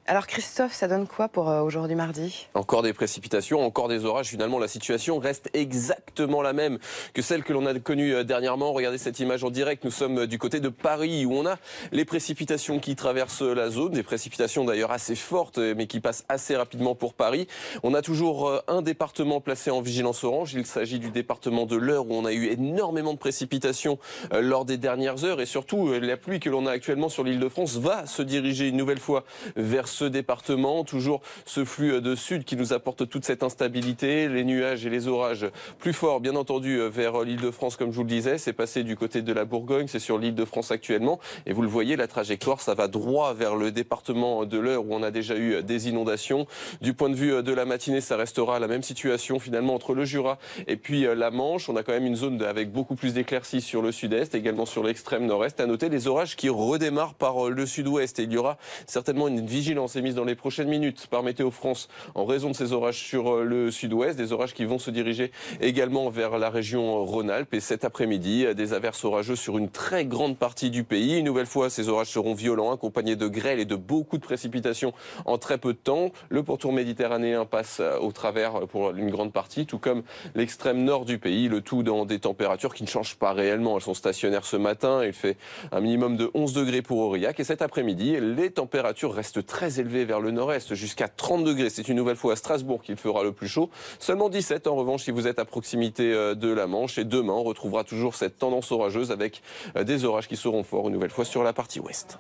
Alors Christophe, ça donne quoi pour aujourd'hui mardi? Encore des précipitations, encore des orages. Finalement, la situation reste exactement la même que celle que l'on a connue dernièrement. Regardez cette image en direct. Nous sommes du côté de Paris où on a les précipitations qui traversent la zone. Des précipitations d'ailleurs assez fortes, mais qui passent assez rapidement pour Paris. On a toujours un département placé en vigilance orange. Il s'agit du département de l'Eure où on a eu énormément de précipitations lors des dernières heures. Et surtout, la pluie que l'on a actuellement sur l'Île-de-France va se diriger une nouvelle fois vers ce département. Toujours ce flux de sud qui nous apporte toute cette instabilité, les nuages et les orages plus forts, bien entendu, vers l'Île-de-France, comme je vous le disais. C'est passé du côté de la Bourgogne, c'est sur l'Île-de-France actuellement. Et vous le voyez, la trajectoire, ça va droit vers le département de l'Eure où on a déjà eu des inondations. Du point de vue de la matinée, ça restera la même situation finalement entre le Jura et puis la Manche. On a quand même une zone avec beaucoup plus d'éclaircies sur le sud-est, également sur l'extrême nord-est. À noter les orages qui redémarrent par le sud-ouest. Et il y aura certainement une vigilance émise dans les prochaines minutes par Météo France en raison de ces orages sur le sud-ouest, des orages qui vont se diriger également vers la région Rhône-Alpes. Et cet après-midi, des averses orageuses sur une très grande partie du pays. Une nouvelle fois, ces orages seront violents, accompagnés de grêle et de beaucoup de précipitations en très peu de temps. Le pourtour méditerranéen passe au travers pour une grande partie, tout comme l'extrême nord du pays. Le tout dans des températures qui ne changent pas réellement. Elles sont stationnaires ce matin. Il fait un minimum de 11 degrés pour Aurillac. Et cet après-midi, les températures restent très élevées vers le nord-est, jusqu'à 30 degrés. C'est une nouvelle fois à Strasbourg qu'il fera le plus chaud. Seulement 17 en revanche si vous êtes à proximité de la Manche. Et demain, on retrouvera toujours cette tendance orageuse avec des orages qui seront forts une nouvelle fois sur la partie ouest.